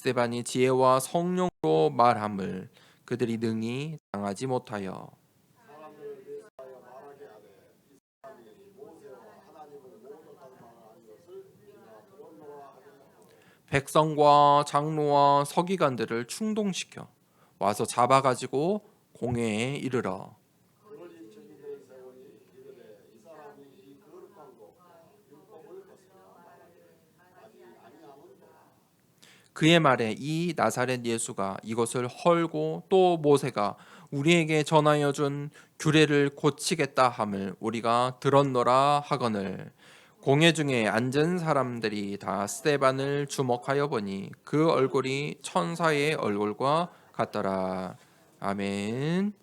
스데반이 지혜와 성령으로 말함을 그들이 능히 당하지 못하여 사람들을 대하여 말하게 하되 이 사람이 모세와 하나님을 모독할 만한 것을 우리가 들었노라 하더라. 백성과 장로와 서기관들을 충동시켜 와서 잡아가지고 공회에 이르러 거짓 증인을 세우니 이르되 이 사람이 이 거룩한 것과 율법을 벗으며 말하되 아직 아니하는도다. 그의 말에 이 나사렛 예수가 이것을 헐고 또 모세가 우리에게 전하여 준 규례를 고치겠다 함을 우리가 들었노라 하거늘 공회 중에 앉은 사람들이 다 스데반을 주목하여 보니 그 얼굴이 천사의 얼굴과 같더라. 아멘.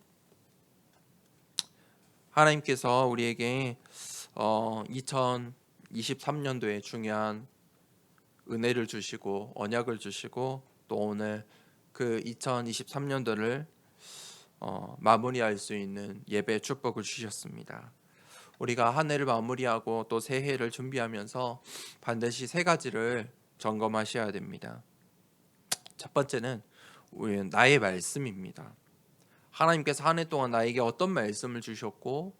하나님께서 우리에게 2023년도에 중요한 은혜를 주시고 언약을 주시고 또 오늘 그 2023년도를 마무리할 수 있는 예배 축복을 주셨습니다. 우리가 한 해를 마무리하고 또 새해를 준비하면서 반드시 세 가지를 점검하셔야 됩니다. 첫 번째는 나의 말씀입니다. 하나님께서 한 해 동안 나에게 어떤 말씀을 주셨고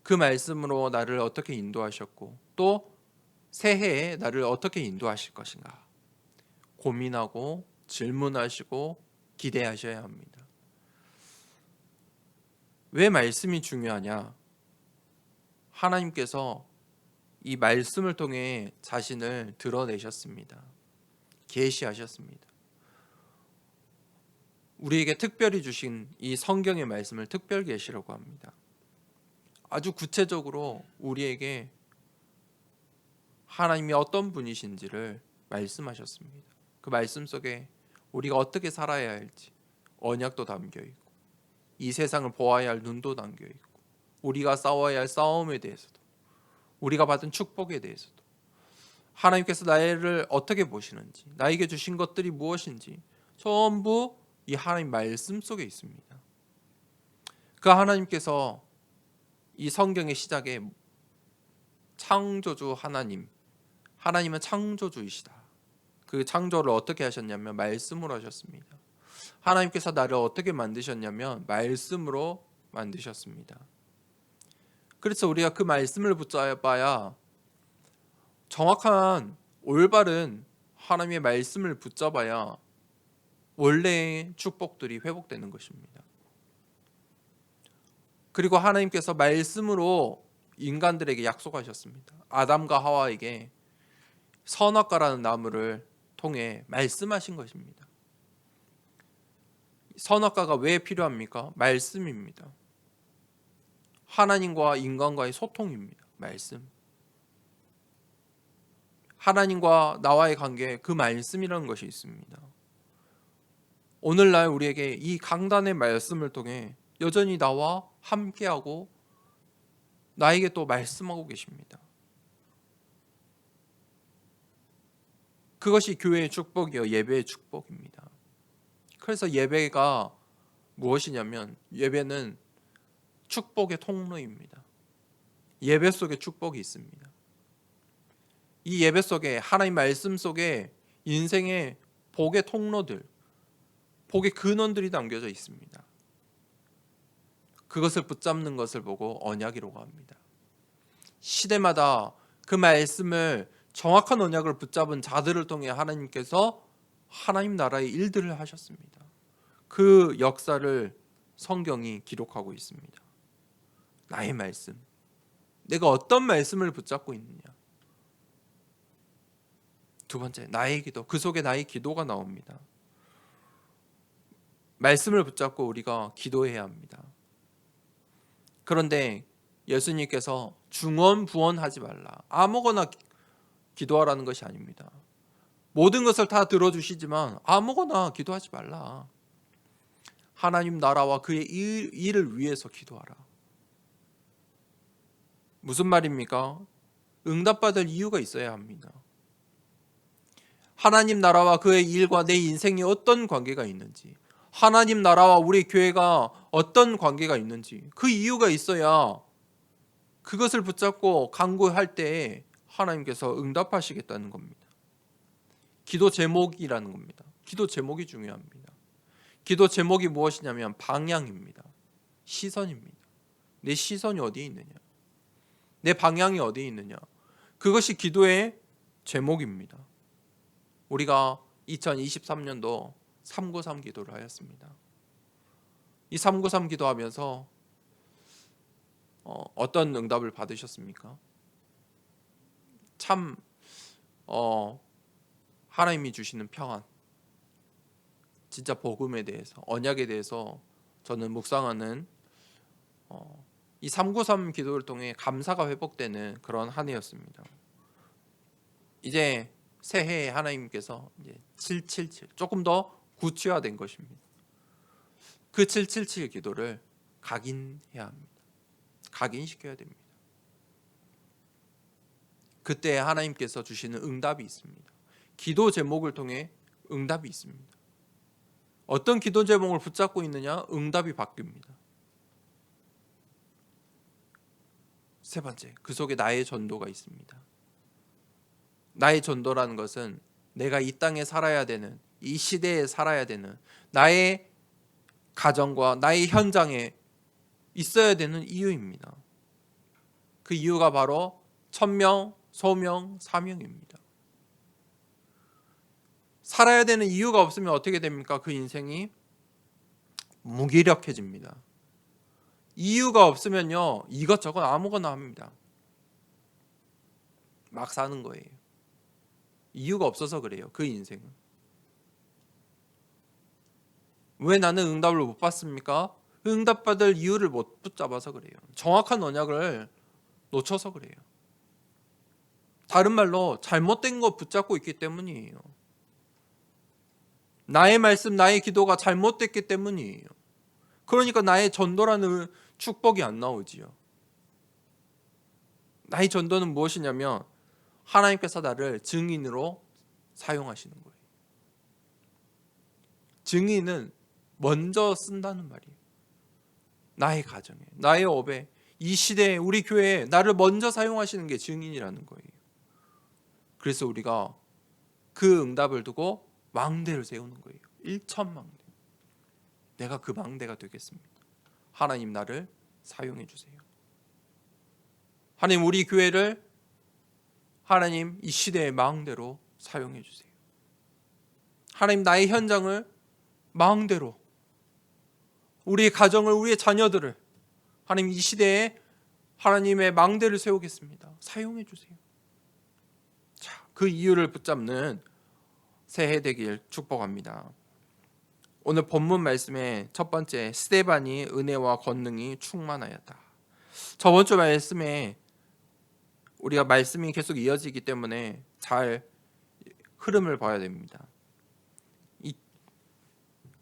그 말씀으로 나를 어떻게 인도하셨고 또 새해에 나를 어떻게 인도하실 것인가 고민하고 질문하시고 기대하셔야 합니다. 왜 말씀이 중요하냐? 하나님께서 이 말씀을 통해 자신을 드러내셨습니다. 계시하셨습니다. 우리에게 특별히 주신 이 성경의 말씀을 특별 계시라고 합니다. 아주 구체적으로 우리에게 하나님이 어떤 분이신지를 말씀하셨습니다. 그 말씀 속에 우리가 어떻게 살아야 할지 언약도 담겨 있고 이 세상을 보아야 할 눈도 담겨 있고 우리가 싸워야 할 싸움에 대해서도 우리가 받은 축복에 대해서도 하나님께서 나를 어떻게 보시는지 나에게 주신 것들이 무엇인지 전부 이 하나님 말씀 속에 있습니다. 그 하나님께서 이 성경의 시작에 창조주 하나님은 창조주이시다. 그 창조를 어떻게 하셨냐면 말씀으로 하셨습니다. 하나님께서 나를 어떻게 만드셨냐면 말씀으로 만드셨습니다. 그래서 우리가 그 말씀을 붙잡아야 정확한 올바른 하나님의 말씀을 붙잡아야 원래의 축복들이 회복되는 것입니다. 그리고 하나님께서 말씀으로 인간들에게 약속하셨습니다. 아담과 하와에게 선악과라는 나무를 통해 말씀하신 것입니다. 선악과가 왜 필요합니까? 말씀입니다. 하나님과 인간과의 소통입니다. 말씀. 하나님과 나와의 관계에 그 말씀이라는 것이 있습니다. 오늘날 우리에게 이 강단의 말씀을 통해 여전히 나와 함께하고 나에게 또 말씀하고 계십니다. 그것이 교회의 축복이요 예배의 축복입니다. 그래서 예배가 무엇이냐면 예배는 축복의 통로입니다. 예배 속에 축복이 있습니다. 이 예배 속에 하나님 말씀 속에 인생의 복의 통로들, 복의 근원들이 담겨져 있습니다. 그것을 붙잡는 것을 보고 언약이라고 합니다. 시대마다 그 말씀을 정확한 언약을 붙잡은 자들을 통해 하나님께서 하나님 나라의 일들을 하셨습니다. 그 역사를 성경이 기록하고 있습니다. 나의 말씀, 내가 어떤 말씀을 붙잡고 있느냐. 두 번째, 나의 기도, 그 속에 나의 기도가 나옵니다. 말씀을 붙잡고 우리가 기도해야 합니다. 그런데 예수님께서 중언부언하지 말라, 아무거나 기도하라는 것이 아닙니다. 모든 것을 다 들어주시지만 아무거나 기도하지 말라. 하나님 나라와 그의 일을 위해서 기도하라. 무슨 말입니까? 응답받을 이유가 있어야 합니다. 하나님 나라와 그의 일과 내 인생이 어떤 관계가 있는지, 하나님 나라와 우리 교회가 어떤 관계가 있는지 그 이유가 있어야 그것을 붙잡고 간구할 때에 하나님께서 응답하시겠다는 겁니다. 기도 제목이라는 겁니다. 기도 제목이 중요합니다. 기도 제목이 무엇이냐면 방향입니다. 시선입니다. 내 시선이 어디에 있느냐, 내 방향이 어디에 있느냐, 그것이 기도의 제목입니다. 우리가 2023년도 393 기도를 하였습니다. 이 393 기도하면서 어떤 응답을 받으셨습니까? 참 하나님이 주시는 평안, 진짜 복음에 대해서, 언약에 대해서 저는 묵상하는 이 393 기도를 통해 감사가 회복되는 그런 한 해였습니다. 이제 새해에 하나님께서 이제 777 조금 더 구체화된 것입니다. 그 777 기도를 각인해야 합니다. 각인시켜야 됩니다. 그때 하나님께서 주시는 응답이 있습니다. 기도 제목을 통해 응답이 있습니다. 어떤 기도 제목을 붙잡고 있느냐, 응답이 바뀝니다. 세 번째, 그 속에 나의 전도가 있습니다. 나의 전도라는 것은 내가 이 땅에 살아야 되는, 이 시대에 살아야 되는 나의 가정과 나의 현장에 있어야 되는 이유입니다. 그 이유가 바로 천명, 소명, 사명입니다. 살아야 되는 이유가 없으면 어떻게 됩니까? 그 인생이 무기력해집니다. 이유가 없으면요, 이것저것 아무거나 합니다. 막 사는 거예요. 이유가 없어서 그래요. 그 인생은. 왜 나는 응답을 못 받습니까? 응답받을 이유를 못 붙잡아서 그래요. 정확한 언약을 놓쳐서 그래요. 다른 말로 잘못된 거 붙잡고 있기 때문이에요. 나의 말씀, 나의 기도가 잘못됐기 때문이에요. 그러니까 나의 전도라는 축복이 안 나오지요. 나의 전도는 무엇이냐면 하나님께서 나를 증인으로 사용하시는 거예요. 증인은 먼저 쓴다는 말이에요. 나의 가정에, 나의 업에, 이 시대에, 우리 교회에 나를 먼저 사용하시는 게 증인이라는 거예요. 그래서 우리가 그 응답을 두고 망대를 세우는 거예요. 일천망대. 내가 그 망대가 되겠습니다. 하나님 나를 사용해 주세요. 하나님 우리 교회를 하나님 이 시대의 망대로 사용해 주세요. 하나님 나의 현장을 망대로, 우리의 가정을, 우리의 자녀들을 하나님 이 시대에 하나님의 망대를 세우겠습니다. 사용해 주세요. 자, 그 이유를 붙잡는 새해 되길 축복합니다. 오늘 본문 말씀의 첫 번째, 스데반이 은혜와 권능이 충만하였다. 저번 주 말씀에 우리가 말씀이 계속 이어지기 때문에 잘 흐름을 봐야 됩니다. 이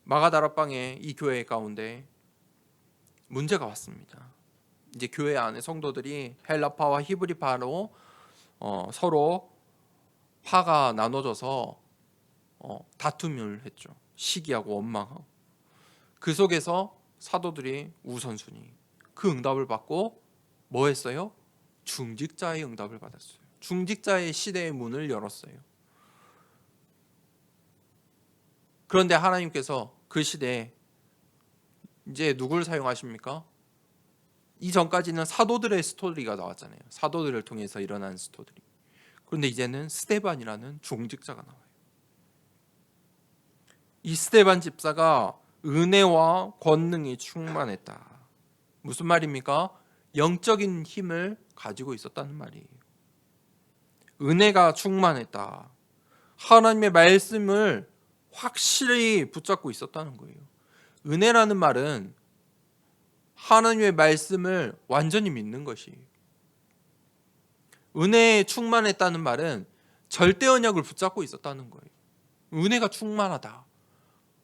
마가다락방의 이 교회 가운데 문제가 왔습니다. 이제 교회 안에 성도들이 헬라파와 히브리파로 서로 파가 나눠져서 다툼을 했죠. 시기하고 원망하고. 그 속에서 사도들이 우선순위 그 응답을 받고 뭐 했어요? 중직자의 응답을 받았어요. 중직자의 시대의 문을 열었어요. 그런데 하나님께서 그 시대에 이제 누굴 사용하십니까? 이전까지는 사도들의 스토리가 나왔잖아요. 사도들을 통해서 일어난 스토리. 그런데 이제는 스데반이라는 중직자가 나와요. 이 스데반 집사가 은혜와 권능이 충만했다. 무슨 말입니까? 영적인 힘을 가지고 있었다는 말이에요. 은혜가 충만했다. 하나님의 말씀을 확실히 붙잡고 있었다는 거예요. 은혜라는 말은 하나님의 말씀을 완전히 믿는 것이에요. 은혜에 충만했다는 말은 절대 언약을 붙잡고 있었다는 거예요. 은혜가 충만하다.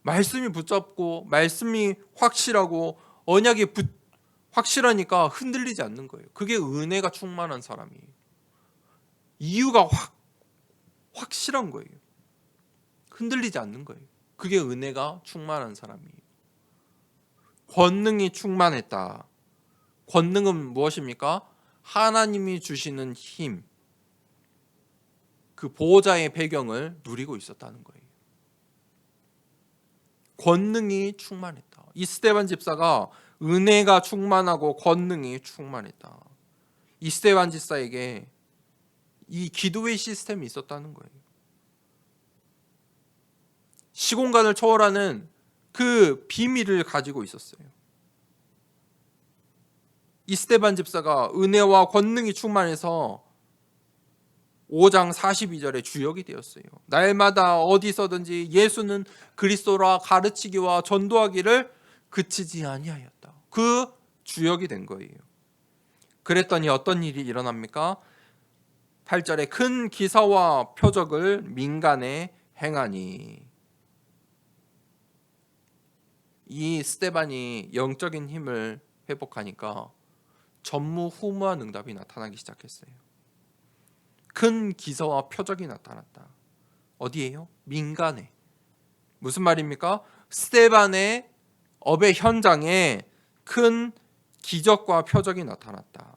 말씀이 붙잡고 말씀이 확실하고 언약이 확실하니까 흔들리지 않는 거예요. 그게 은혜가 충만한 사람이에요. 이유가 확실한 거예요. 흔들리지 않는 거예요. 그게 은혜가 충만한 사람이에요. 권능이 충만했다. 권능은 무엇입니까? 하나님이 주시는 힘. 그 보호자의 배경을 누리고 있었다는 거예요. 권능이 충만했다. 이 스데반 집사가 은혜가 충만하고 권능이 충만했다. 이 스데반 집사에게 이 기도의 시스템이 있었다는 거예요. 시공간을 초월하는 그 비밀을 가지고 있었어요. 이 스데반 집사가 은혜와 권능이 충만해서 5장 42절에 주역이 되었어요. 날마다 어디서든지 예수는 그리스도라 가르치기와 전도하기를 그치지 아니하였다. 그 주역이 된 거예요. 그랬더니 어떤 일이 일어납니까? 8절에 큰 기사와 표적을 민간에 행하니. 이 스데반이 영적인 힘을 회복하니까 전무후무한 응답이 나타나기 시작했어요. 큰 기사와 표적이 나타났다. 어디에요? 민간에. 무슨 말입니까? 스데반의 업의 현장에 큰 기적과 표적이 나타났다.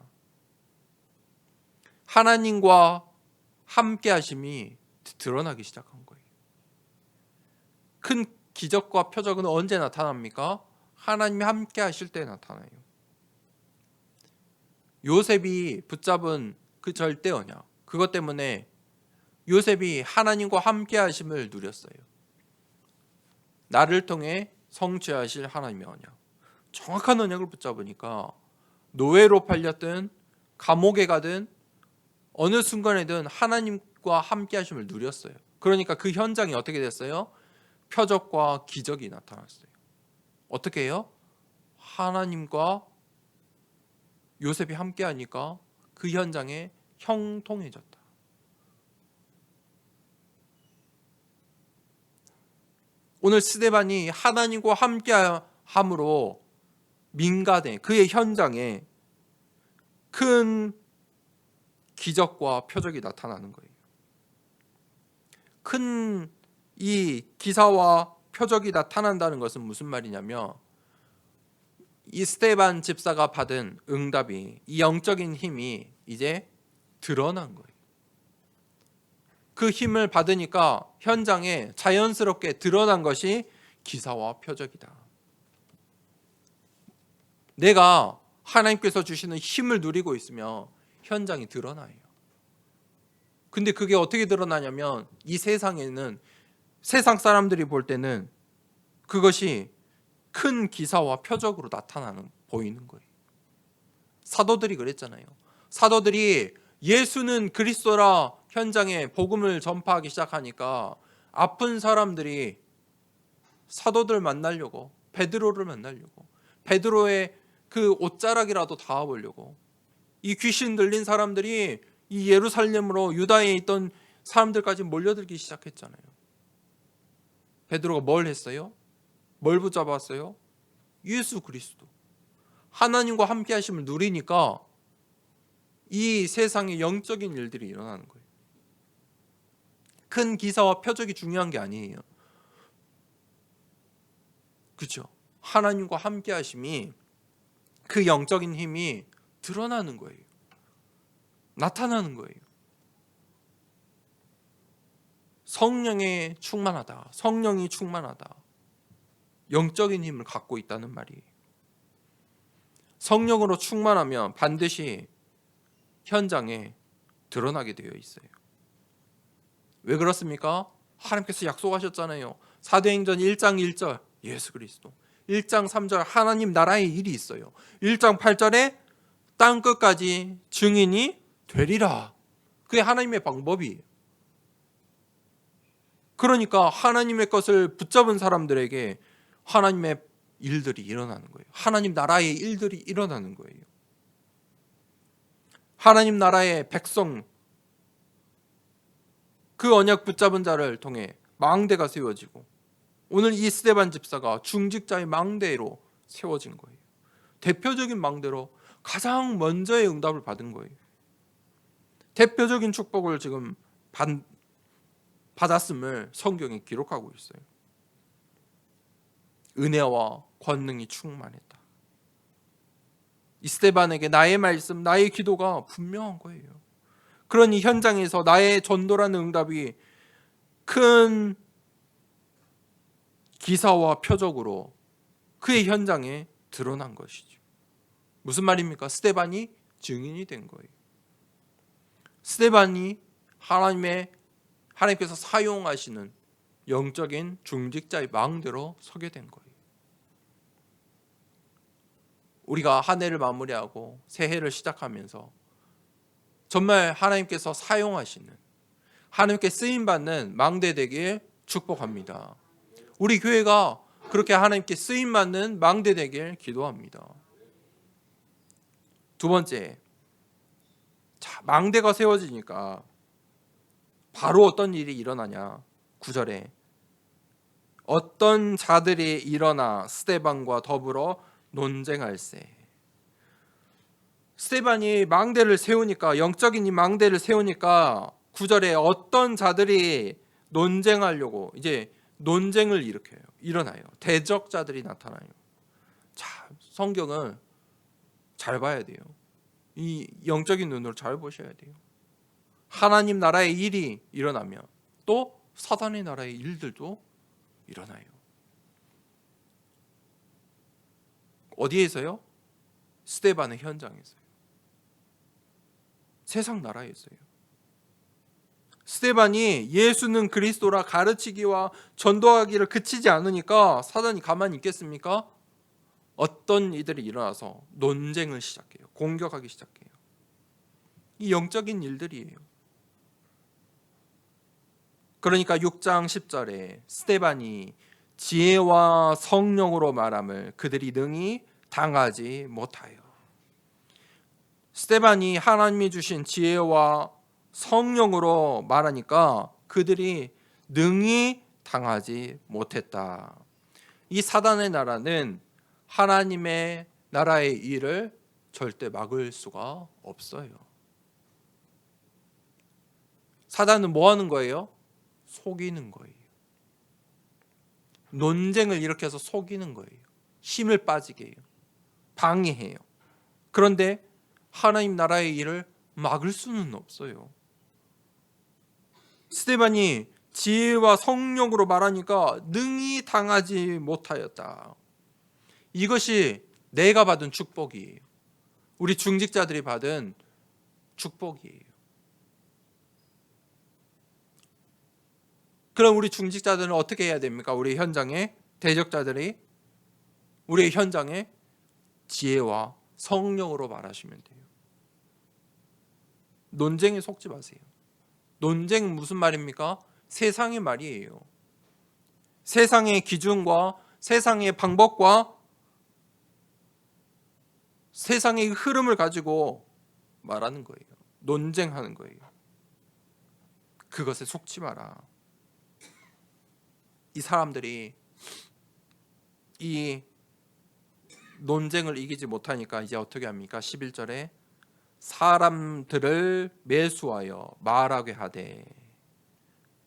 하나님과 함께 하심이 드러나기 시작한 거예요. 큰 기적과 표적은 언제 나타납니까? 하나님이 함께 하실 때 나타나요. 요셉이 붙잡은 그 절대 언약, 그것 때문에 요셉이 하나님과 함께 하심을 누렸어요. 나를 통해 성취하실 하나님의 언약. 정확한 언약을 붙잡으니까 노예로 팔렸든 감옥에 가든 어느 순간에든 하나님과 함께 하심을 누렸어요. 그러니까 그 현장이 어떻게 됐어요? 표적과 기적이 나타났어요. 어떻게 해요? 하나님과 요셉이 함께 하니까 그 현장에 형통해졌다. 오늘 스데반이 하나님과 함께 함으로 민간에, 그의 현장에 큰 기적과 표적이 나타나는 거예요. 큰 이 기사와 표적이 나타난다는 것은 무슨 말이냐면 이 스데반 집사가 받은 응답이, 이 영적인 힘이 이제 드러난 거예요. 그 힘을 받으니까 현장에 자연스럽게 드러난 것이 기사와 표적이다. 내가 하나님께서 주시는 힘을 누리고 있으면 현장이 드러나요. 근데 그게 어떻게 드러나냐면 이 세상에는, 세상 사람들이 볼 때는 그것이 큰 기사와 표적으로 보이는 거예요. 사도들이 그랬잖아요. 사도들이 예수는 그리스도라 현장에 복음을 전파하기 시작하니까 아픈 사람들이 사도들 만나려고, 베드로를 만나려고, 베드로의 그 옷자락이라도 닿아보려고, 이 귀신 들린 사람들이 이 예루살렘으로 유다에 있던 사람들까지 몰려들기 시작했잖아요. 베드로가 뭘 했어요? 뭘 붙잡았어요? 예수 그리스도. 하나님과 함께 하심을 누리니까 이 세상에 영적인 일들이 일어나는 거예요. 큰 기사와 표적이 중요한 게 아니에요. 그렇죠? 하나님과 함께 하심이, 그 영적인 힘이 드러나는 거예요. 나타나는 거예요. 성령에 충만하다. 성령이 충만하다. 영적인 힘을 갖고 있다는 말이에요. 성령으로 충만하면 반드시 현장에 드러나게 되어 있어요. 왜 그렇습니까? 하나님께서 약속하셨잖아요. 사도행전 1장 1절 예수 그리스도, 1장 3절 하나님 나라의 일이 있어요. 1장 8절에 땅 끝까지 증인이 되리라. 그게 하나님의 방법이에요. 그러니까 하나님의 것을 붙잡은 사람들에게 하나님의 일들이 일어나는 거예요. 하나님 나라의 일들이 일어나는 거예요. 하나님 나라의 백성, 그 언약 붙잡은 자를 통해 망대가 세워지고, 오늘 이 스데반 집사가 중직자의 망대로 세워진 거예요. 대표적인 망대로 가장 먼저의 응답을 받은 거예요. 대표적인 축복을 지금 받았음을 성경에 기록하고 있어요. 은혜와 권능이 충만했다. 이 스데반에게 나의 말씀, 나의 기도가 분명한 거예요. 그런 이 현장에서 나의 전도라는 응답이 큰 기사와 표적으로 그의 현장에 드러난 것이죠. 무슨 말입니까? 스데반이 증인이 된 거예요. 스데반이 하나님께서 사용하시는 영적인 중직자의 망대로 서게 된 거예요. 우리가 한 해를 마무리하고 새해를 시작하면서 정말 하나님께서 사용하시는, 하나님께 쓰임받는 망대 되길 축복합니다. 우리 교회가 그렇게 하나님께 쓰임받는 망대 되길 기도합니다. 두 번째, 망대가 세워지니까 바로 어떤 일이 일어나냐. 9절에 어떤 자들이 일어나 스데반과 더불어 논쟁할세. 스데반이 망대를 세우니까, 영적인 이 망대를 세우니까 9절에 어떤 자들이 논쟁하려고 이제 논쟁을 일어나요. 대적자들이 나타나요. 자, 성경은 잘 봐야 돼요. 이 영적인 눈으로 잘 보셔야 돼요. 하나님 나라의 일이 일어나면 또 사단의 나라의 일들도 일어나요. 어디에서요? 스데반의 현장에서요. 세상 나라에서요. 스데반이 예수는 그리스도라 가르치기와 전도하기를 그치지 않으니까 사단이 가만히 있겠습니까? 어떤 이들이 일어나서 논쟁을 시작해요. 공격하기 시작해요. 이 영적인 일들이에요. 그러니까 6장 10절에 스데반이 지혜와 성령으로 말함을 그들이 능히 당하지 못하여. 스데반이 하나님이 주신 지혜와 성령으로 말하니까 그들이 능히 당하지 못했다. 이 사단의 나라는 하나님의 나라의 일을 절대 막을 수가 없어요. 사단은 뭐 하는 거예요? 속이는 거예요. 논쟁을 일으켜서 속이는 거예요. 힘을 빠지게 해요. 방해해요. 그런데 하나님 나라의 일을 막을 수는 없어요. 스데반이 지혜와 성령으로 말하니까 능히 당하지 못하였다. 이것이 내가 받은 축복이에요. 우리 중직자들이 받은 축복이에요. 그럼 우리 중직자들은 어떻게 해야 됩니까? 우리 현장에 대적자들이 우리의 현장에 지혜와 성령으로 말하시면 돼요. 논쟁에 속지 마세요. 논쟁은 무슨 말입니까? 세상의 말이에요. 세상의 기준과 세상의 방법과 세상의 흐름을 가지고 말하는 거예요. 논쟁하는 거예요. 그것에 속지 마라. 이 사람들이 이 논쟁을 이기지 못하니까 이제 어떻게 합니까? 11절에 사람들을 매수하여 말하게 하되.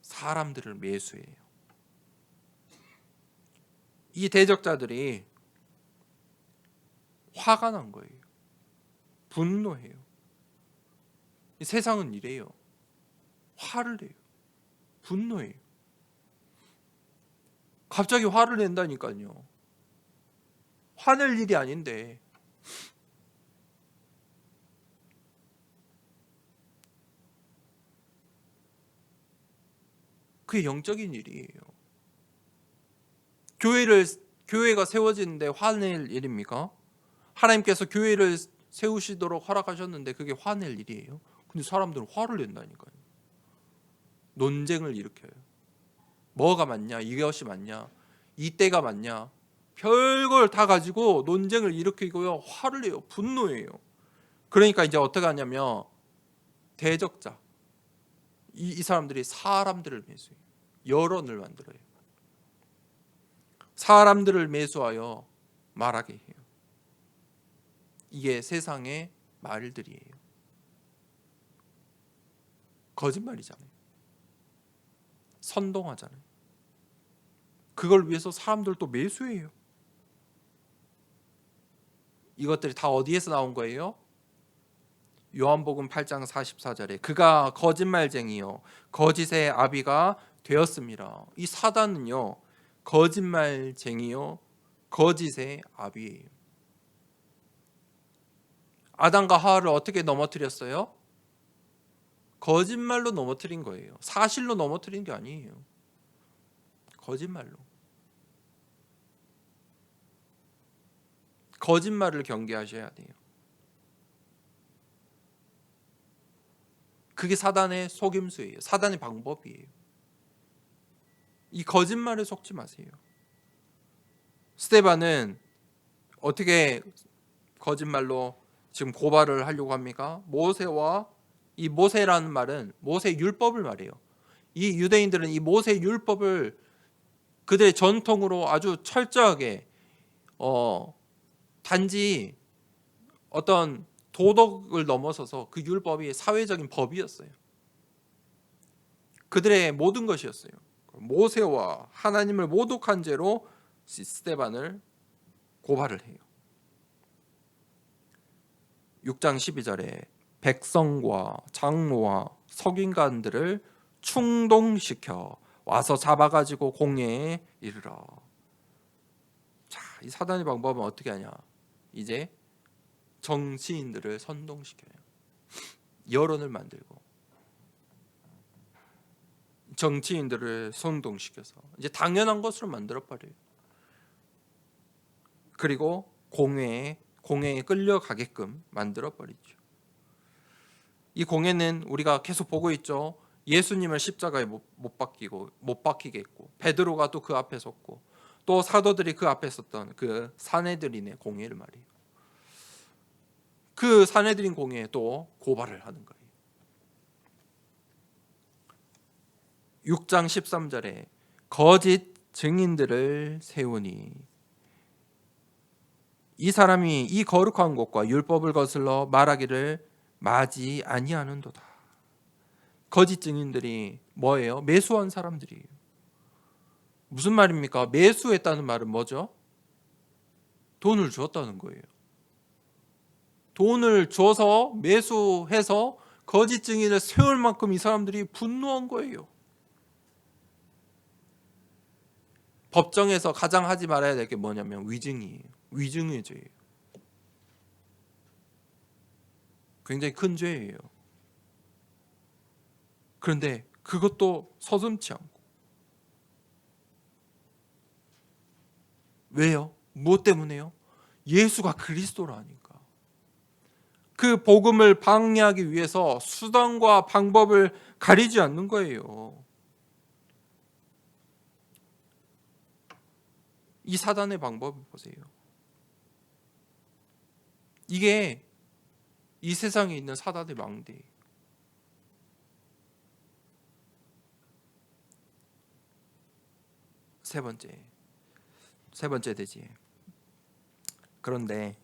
사람들을 매수해요. 이 대적자들이 화가 난 거예요. 분노해요. 이 세상은 이래요. 화를 내요. 분노해요. 갑자기 화를 낸다니까요. 화낼 일이 아닌데. 그게 영적인 일이에요. 교회가 세워지는데 화낼 일입니까? 하나님께서 교회를 세우시도록 허락하셨는데 그게 화낼 일이에요? 근데 사람들은 화를 낸다니까요. 논쟁을 일으켜요. 뭐가 맞냐? 이것이 맞냐? 이때가 맞냐? 별걸 다 가지고 논쟁을 일으키고요. 화를 내요. 분노해요. 그러니까 이제 어떻게 하냐면 대적자. 이 사람들이 사람들을 매수해요. 여론을 만들어요. 사람들을 매수하여 말하게 해요. 이게 세상의 말들이에요. 거짓말이잖아요. 선동하잖아요. 그걸 위해서 사람들도 매수해요. 이것들이 다 어디에서 나온 거예요? 요한복음 8장 44절에 그가 거짓말쟁이요 거짓의 아비가 되었습니다. 이 사단은요 거짓말쟁이요 거짓의 아비예요. 아담과 하와를 어떻게 넘어뜨렸어요? 거짓말로 넘어뜨린 거예요. 사실로 넘어뜨린 게 아니에요. 거짓말로. 거짓말을 경계하셔야 돼요. 그게 사단의 속임수예요. 사단의 방법이에요. 이 거짓말에 속지 마세요. 스데반은 어떻게 거짓말로 지금 고발을 하려고 합니까? 모세와 이 모세라는 말은 모세 율법을 말해요. 이 유대인들은 이 모세 율법을 그들의 전통으로 아주 철저하게 단지 어떤 도덕을 넘어서서 그 율법이 사회적인 법이었어요. 그들의 모든 것이었어요. 모세와 하나님을 모독한 죄로 스데반을 고발을 해요. 6장 12절에 백성과 장로와 서기관들을 충동시켜 와서 잡아가지고 공회에 이르러. 자, 이 사단의 방법은 어떻게 하냐? 이제 정치인들을 선동시켜요. 여론을 만들고 정치인들을 선동시켜서 이제 당연한 것으로 만들어 버려요. 그리고 공회에 끌려가게끔 만들어 버리죠. 이 공회는 우리가 계속 보고 있죠. 예수님을 십자가에 못 박히게 했고 베드로가 또 그 앞에 섰고 또 사도들이 그 앞에 섰던 그 산헤드린의 공회를 말이에요. 그 산헤드린 공회에 또 고발을 하는 거예요. 6장 13절에 거짓 증인들을 세우니 이 사람이 이 거룩한 곳과 율법을 거슬러 말하기를 마지 아니하는도다. 거짓 증인들이 뭐예요? 매수한 사람들이에요. 무슨 말입니까? 매수했다는 말은 뭐죠? 돈을 주었다는 거예요. 돈을 줘서 매수해서 거짓 증인을 세울 만큼 이 사람들이 분노한 거예요. 법정에서 가장 하지 말아야 될 게 뭐냐면 위증이에요. 위증의 죄예요. 굉장히 큰 죄예요. 그런데 그것도 서슴지 않고. 왜요? 무엇 때문에요? 예수가 그리스도라니까. 그 복음을 방해하기 위해서 수단과 방법을 가리지 않는 거예요. 이 사단의 방법을 보세요. 이게 이 세상에 있는 사단의 망대예요. 세 번째 되지. 그런데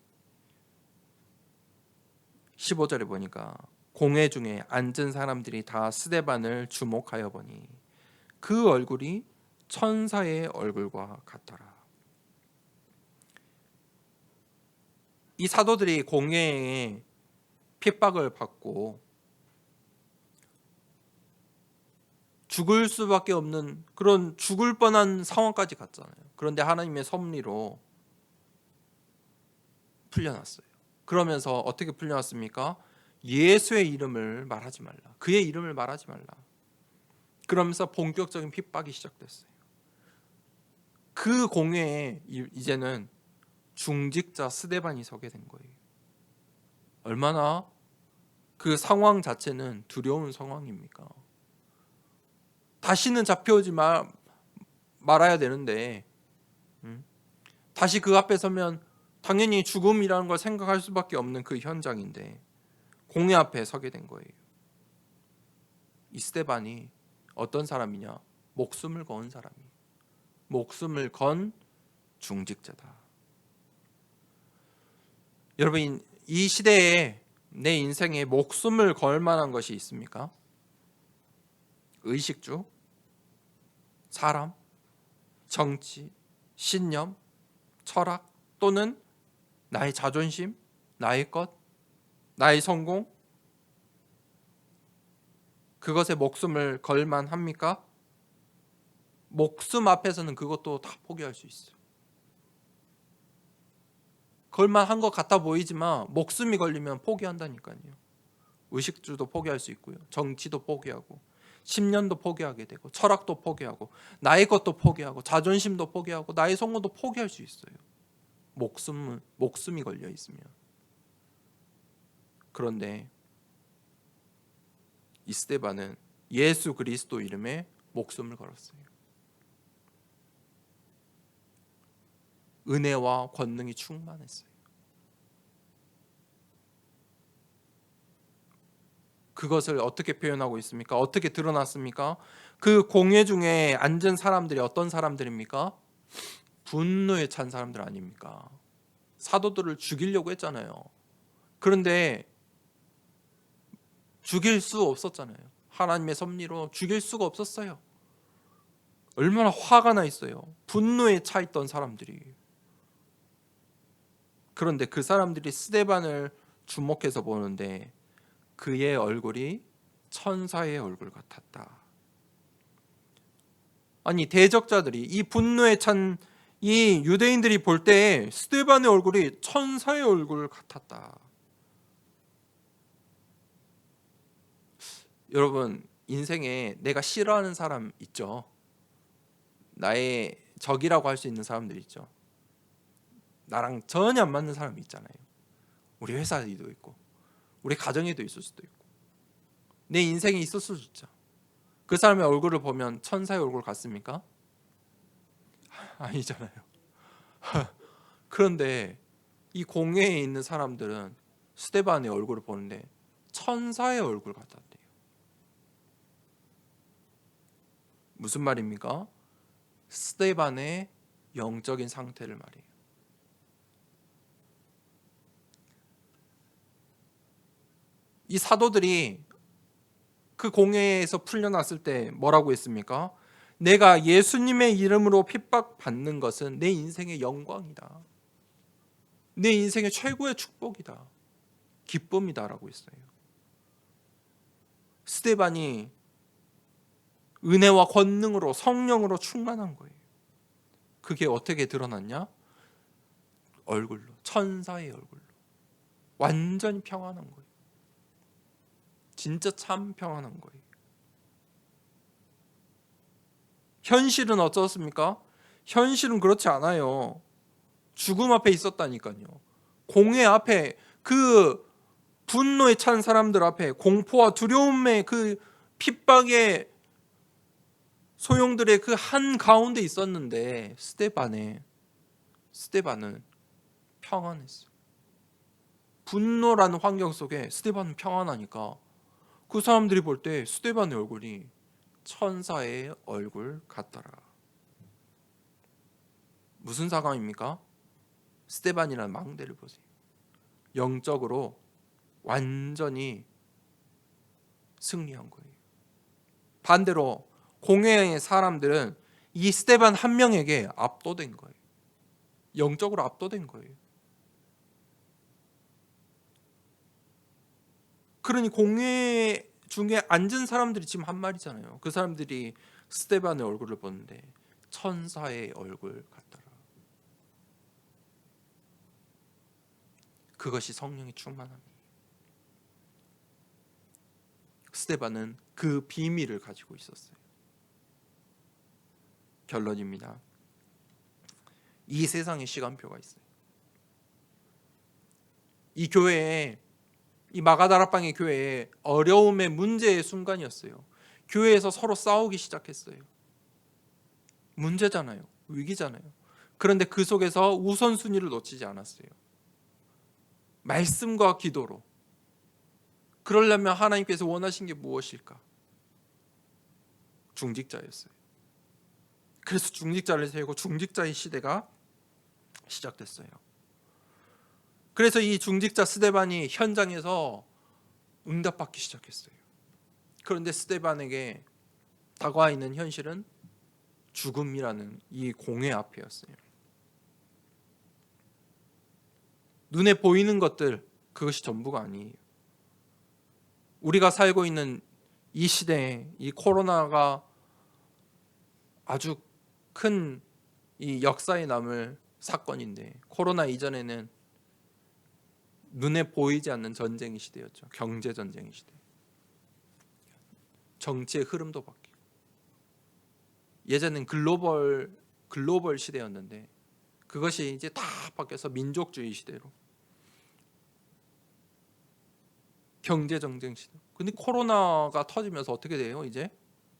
15절에 보니까 공회 중에 앉은 사람들이 다 스데반을 주목하여 보니 그 얼굴이 천사의 얼굴과 같더라. 이 사도들이 공회에 핍박을 받고 죽을 수밖에 없는 그런 죽을 뻔한 상황까지 갔잖아요. 그런데 하나님의 섭리로 풀려났어요. 그러면서 어떻게 풀려났습니까? 예수의 이름을 말하지 말라. 그의 이름을 말하지 말라. 그러면서 본격적인 핍박이 시작됐어요. 그 공회에 이제는 중직자 스데반이 서게 된 거예요. 얼마나 그 상황 자체는 두려운 상황입니까? 다시는 잡혀오지 말아야 되는데 다시 그 앞에 서면 당연히 죽음이라는 걸 생각할 수밖에 없는 그 현장인데 공회 앞에 서게 된 거예요. 이 스데반이 어떤 사람이냐? 목숨을 건 사람이에요. 목숨을 건 중직자다. 여러분, 이 시대에 내 인생에 목숨을 걸 만한 것이 있습니까? 의식주, 사람, 정치, 신념, 철학 또는 나의 자존심, 나의 것, 나의 성공, 그것에 목숨을 걸만 합니까? 목숨 앞에서는 그것도 다 포기할 수 있어요. 걸만한 것 같아 보이지만 목숨이 걸리면 포기한다니까요. 의식주도 포기할 수 있고요. 정치도 포기하고 10년도 포기하게 되고 철학도 포기하고 나의 것도 포기하고 자존심도 포기하고 나의 성공도 포기할 수 있어요. 목숨이 걸려 있으면. 그런데 이 스데반은 예수 그리스도 이름에 목숨을 걸었어요. 은혜와 권능이 충만했어요. 그것을 어떻게 표현하고 있습니까? 어떻게 드러났습니까? 그 공회 중에 앉은 사람들이 어떤 사람들입니까? 분노에 찬 사람들 아닙니까? 사도들을 죽이려고 했잖아요. 그런데 죽일 수 없었잖아요. 하나님의 섭리로 죽일 수가 없었어요. 얼마나 화가 나 있어요. 분노에 차 있던 사람들이. 그런데 그 사람들이 스데반을 주목해서 보는데 그의 얼굴이 천사의 얼굴 같았다. 아니 대적자들이 이 분노에 찬 이 유대인들이 볼 때 스데반의 얼굴이 천사의 얼굴 같았다. 여러분 인생에 내가 싫어하는 사람 있죠. 나의 적이라고 할 수 있는 사람들 있죠. 나랑 전혀 안 맞는 사람이 있잖아요. 우리 회사에도 있고 우리 가정에도 있을 수도 있고 내 인생에 있을 수도 있죠. 그 사람의 얼굴을 보면 천사의 얼굴 같습니까? 아니잖아요. 그런데 이 공회에 있는 사람들은 스데반의 얼굴을 보는데 천사의 얼굴 같았대요. 무슨 말입니까? 스데반의 영적인 상태를 말해요. 이 사도들이 그 공회에서 풀려났을 때 뭐라고 했습니까? 내가 예수님의 이름으로 핍박받는 것은 내 인생의 영광이다. 내 인생의 최고의 축복이다. 기쁨이다라고 했어요. 스데반이 은혜와 권능으로 성령으로 충만한 거예요. 그게 어떻게 드러났냐? 얼굴로, 천사의 얼굴로. 완전히 평안한 거예요. 진짜 참 평안한 거예요. 현실은 어떻습니까? 현실은 그렇지 않아요. 죽음 앞에 있었다니까요. 공회 앞에 그 분노에 찬 사람들 앞에 공포와 두려움의 그 핍박의 소용들의 그 한 가운데 있었는데 스데반은 평안했어요. 분노라는 환경 속에 스데반은 평안하니까 그 사람들이 볼 때 스데반의 얼굴이 천사의 얼굴 같더라. 무슨 상황입니까? 스데반이라는 망대를 보세요. 영적으로 완전히 승리한 거예요. 반대로 공회의 사람들은 이 스데반 한 명에게 압도된 거예요. 영적으로 압도된 거예요. 그러니 공회 중에 앉은 사람들이 지금 한 말이잖아요. 그 사람들이 스데반의 얼굴을 보는데 천사의 얼굴 같더라. 그것이 성령의 충만함이에요. 스데반은 그 비밀을 가지고 있었어요. 결론입니다. 이 세상에 시간표가 있어요. 이 교회에 이 마가다락방의 교회에 어려움의 문제의 순간이었어요. 교회에서 서로 싸우기 시작했어요. 문제잖아요. 위기잖아요. 그런데 그 속에서 우선순위를 놓치지 않았어요. 말씀과 기도로. 그러려면 하나님께서 원하신 게 무엇일까? 중직자였어요. 그래서 중직자를 세우고 중직자의 시대가 시작됐어요. 그래서 이 중직자 스데반이 현장에서 응답받기 시작했어요. 그런데 스데반에게 다가와 있는 현실은 죽음이라는 이 공회 앞이었어요. 눈에 보이는 것들, 그것이 전부가 아니에요. 우리가 살고 있는 이 시대에 이 코로나가 아주 큰 이 역사에 남을 사건인데, 코로나 이전에는 눈에 보이지 않는 전쟁의 시대였죠. 경제 전쟁의 시대. 정치의 흐름도 바뀌고. 예전엔 글로벌 시대였는데 그것이 이제 다 바뀌어서 민족주의 시대로, 경제 전쟁 시대. 근데 코로나가 터지면서 어떻게 돼요? 이제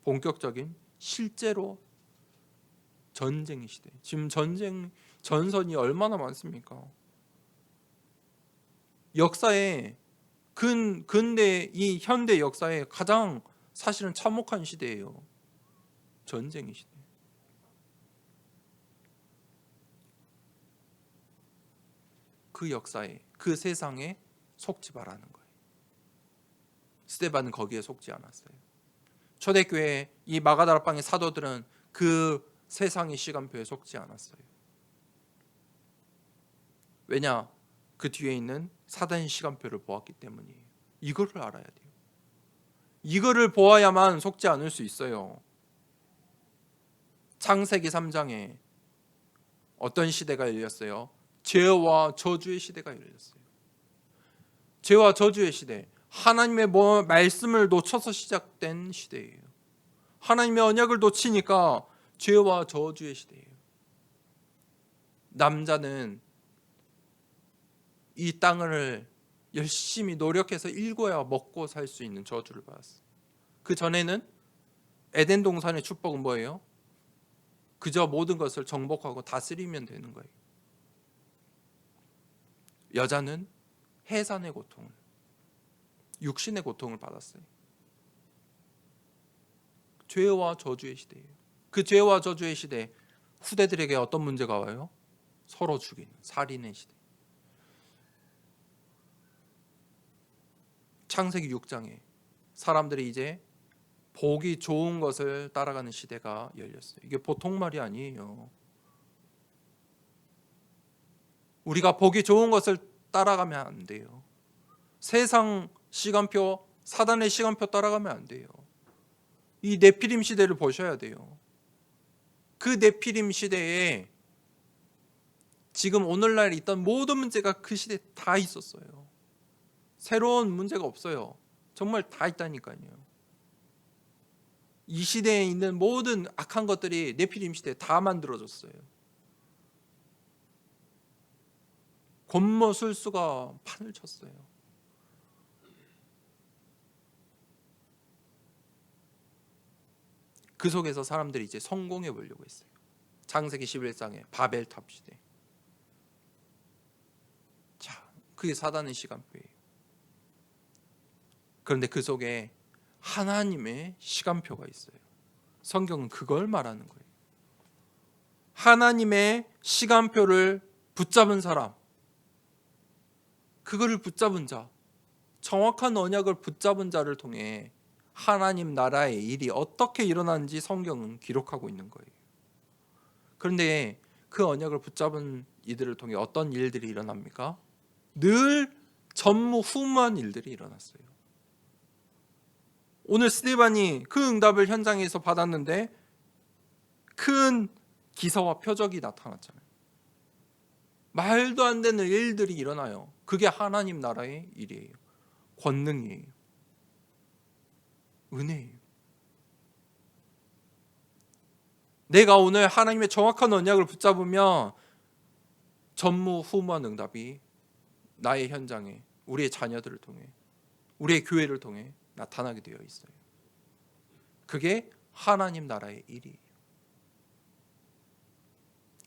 본격적인 실제로 전쟁의 시대. 지금 전선이 얼마나 많습니까? 역사에 근대 이 현대 역사에 가장 사실은 참혹한 시대예요. 전쟁의 시대. 그 역사에, 그 세상에 속지 말라는 거예요. 스데반은 거기에 속지 않았어요. 초대교회 이 마가다락방의 사도들은 그 세상의 시간표에 속지 않았어요. 왜냐? 그 뒤에 있는 사단의 시간표를 보았기 때문이에요. 이거를 알아야 돼요. 이거를 보아야만 속지 않을 수 있어요. 창세기 3장에 어떤 시대가 열렸어요? 죄와 저주의 시대가 열렸어요. 죄와 저주의 시대. 하나님의 말씀을 놓쳐서 시작된 시대예요. 하나님의 언약을 놓치니까 죄와 저주의 시대예요. 남자는 이 땅을 열심히 노력해서 일궈야 먹고 살 수 있는 저주를 받았어요. 그 전에는 에덴 동산의 축복은 뭐예요? 그저 모든 것을 정복하고 다스리면 되는 거예요. 여자는 해산의 고통을, 육신의 고통을 받았어요. 죄와 저주의 시대예요. 그 죄와 저주의 시대, 후대들에게 어떤 문제가 와요? 서로 죽이는, 살인의 시대. 창세기 6장에 사람들이 이제 보기 좋은 것을 따라가는 시대가 열렸어요. 이게 보통 말이 아니에요. 우리가 보기 좋은 것을 따라가면 안 돼요. 세상 시간표, 사단의 시간표 따라가면 안 돼요. 이 네피림 시대를 보셔야 돼요. 그 네피림 시대에 지금 오늘날 있던 모든 문제가 그 시대에 다 있었어요. 새로운 문제가 없어요. 정말 다 있다니까요. 이 시대에 있는 모든 악한 것들이 네피림 시대에 다 만들어졌어요. 곤모술수가 판을 쳤어요. 그 속에서 사람들이 이제 성공해 보려고 했어요. 창세기 11장에 바벨탑 시대. 자, 그게 사단의 시간표예요. 그런데 그 속에 하나님의 시간표가 있어요. 성경은 그걸 말하는 거예요. 하나님의 시간표를 붙잡은 사람, 그거를 붙잡은 자, 정확한 언약을 붙잡은 자를 통해 하나님 나라의 일이 어떻게 일어나는지 성경은 기록하고 있는 거예요. 그런데 그 언약을 붙잡은 이들을 통해 어떤 일들이 일어납니까? 늘 전무후무한 일들이 일어났어요. 오늘 스데반이 그 응답을 현장에서 받았는데 큰 기사와 표적이 나타났잖아요. 말도 안 되는 일들이 일어나요. 그게 하나님 나라의 일이에요. 권능이에요. 은혜예요. 내가 오늘 하나님의 정확한 언약을 붙잡으면 전무후무한 응답이 나의 현장에, 우리의 자녀들을 통해, 우리의 교회를 통해 나타나게 되어 있어요. 그게 하나님 나라의 일이에요.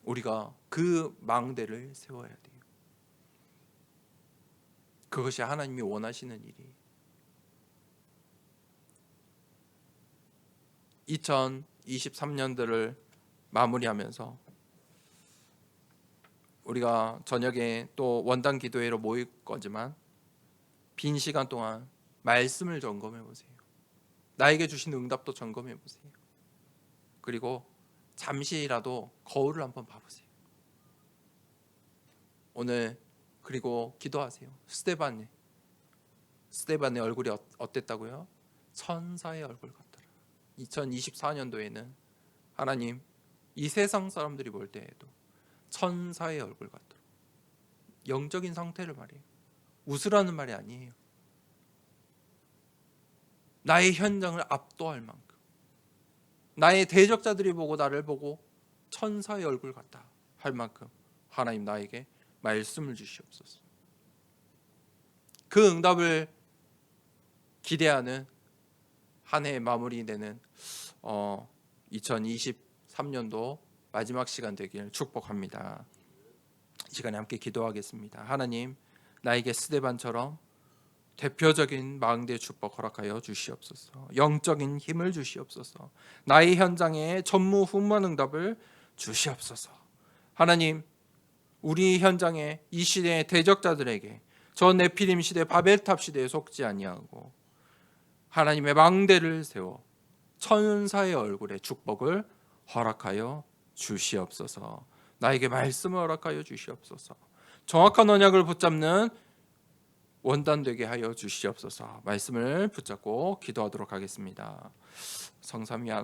우리가 그 망대를 세워야 돼요. 그것이 하나님이 원하시는 일이에요. 2023년도를 마무리하면서 우리가 저녁에 또 원당 기도회로 모일 거지만 빈 시간 동안 말씀을 점검해 보세요. 나에게 주신 응답도 점검해 보세요. 그리고 잠시라도 거울을 한번 봐보세요. 오늘 그리고 기도하세요. 스데반의 얼굴이 어땠다고요? 천사의 얼굴 같더라. 2024년도에는 하나님 이 세상 사람들이 볼 때에도 천사의 얼굴 같더라. 영적인 상태를 말해요. 웃으라는 말이 아니에요. 나의 현장을 압도할 만큼, 나의 대적자들이 보고 나를 보고 천사의 얼굴 같다 할 만큼 하나님 나에게 말씀을 주시옵소서. 그 응답을 기대하는 한 해의 마무리되는 2023년도 마지막 시간 되기를 축복합니다. 이 시간에 함께 기도하겠습니다. 하나님, 나에게 스데반처럼 대표적인 망대의 축복 허락하여 주시옵소서. 영적인 힘을 주시옵소서. 나의 현장에 전무후무한 응답을 주시옵소서. 하나님, 우리 현장에 이 시대의 대적자들에게 저 네피림 시대 바벨탑 시대에 속지 아니하고 하나님의 망대를 세워 천사의 얼굴에 축복을 허락하여 주시옵소서. 나에게 말씀을 허락하여 주시옵소서. 정확한 언약을 붙잡는 원단 되게 하여 주시옵소서. 말씀을 붙잡고 기도하도록 하겠습니다. 성삼위